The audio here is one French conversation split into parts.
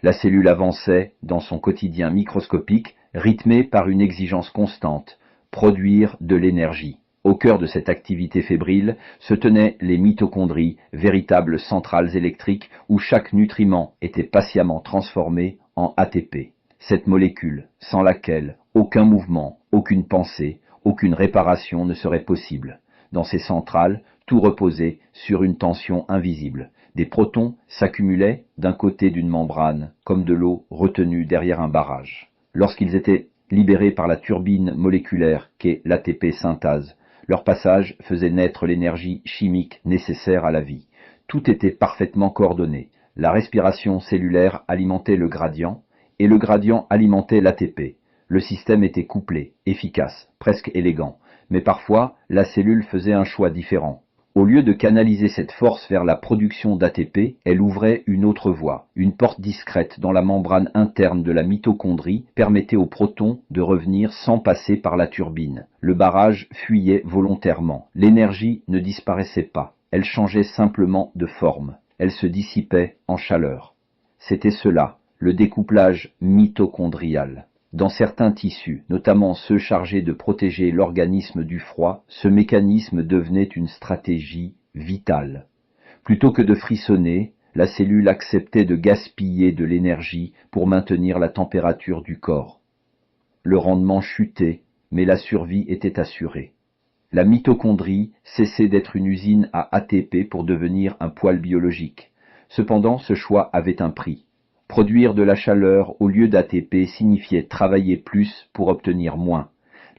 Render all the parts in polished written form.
La cellule avançait dans son quotidien microscopique, rythmé par une exigence constante, produire de l'énergie. Au cœur de cette activité fébrile se tenaient les mitochondries, véritables centrales électriques où chaque nutriment était patiemment transformé en ATP. Cette molécule, sans laquelle aucun mouvement, aucune pensée, aucune réparation ne serait possible. Dans ces centrales, tout reposait sur une tension invisible. Des protons s'accumulaient d'un côté d'une membrane, comme de l'eau retenue derrière un barrage. Lorsqu'ils étaient libérés par la turbine moléculaire qu'est l'ATP synthase, leur passage faisait naître l'énergie chimique nécessaire à la vie. Tout était parfaitement coordonné. La respiration cellulaire alimentait le gradient, et le gradient alimentait l'ATP. Le système était couplé, efficace, presque élégant, mais parfois la cellule faisait un choix différent. Au lieu de canaliser cette force vers la production d'ATP, elle ouvrait une autre voie. Une porte discrète dans la membrane interne de la mitochondrie permettait aux protons de revenir sans passer par la turbine. Le barrage fuyait volontairement. L'énergie ne disparaissait pas. Elle changeait simplement de forme. Elle se dissipait en chaleur. C'était cela, le découplage mitochondrial. Dans certains tissus, notamment ceux chargés de protéger l'organisme du froid, ce mécanisme devenait une stratégie vitale. Plutôt que de frissonner, la cellule acceptait de gaspiller de l'énergie pour maintenir la température du corps. Le rendement chutait, mais la survie était assurée. La mitochondrie cessait d'être une usine à ATP pour devenir un poêle biologique. Cependant, ce choix avait un prix. Produire de la chaleur au lieu d'ATP signifiait travailler plus pour obtenir moins.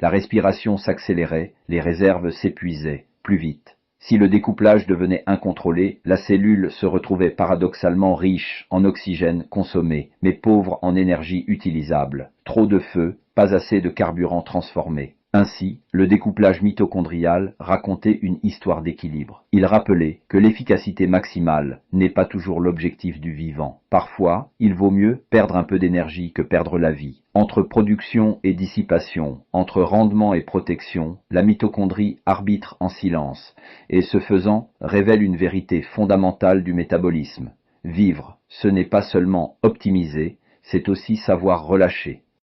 La respiration s'accélérait, les réserves s'épuisaient plus vite. Si le découplage devenait incontrôlé, la cellule se retrouvait paradoxalement riche en oxygène consommé, mais pauvre en énergie utilisable. Trop de feu, pas assez de carburant transformé. Ainsi, le découplage mitochondrial racontait une histoire d'équilibre. Il rappelait que l'efficacité maximale n'est pas toujours l'objectif du vivant. Parfois, il vaut mieux perdre un peu d'énergie que perdre la vie. Entre production et dissipation, entre rendement et protection, la mitochondrie arbitre en silence, et ce faisant, révèle une vérité fondamentale du métabolisme. Vivre, ce n'est pas seulement optimiser, c'est aussi savoir relâcher.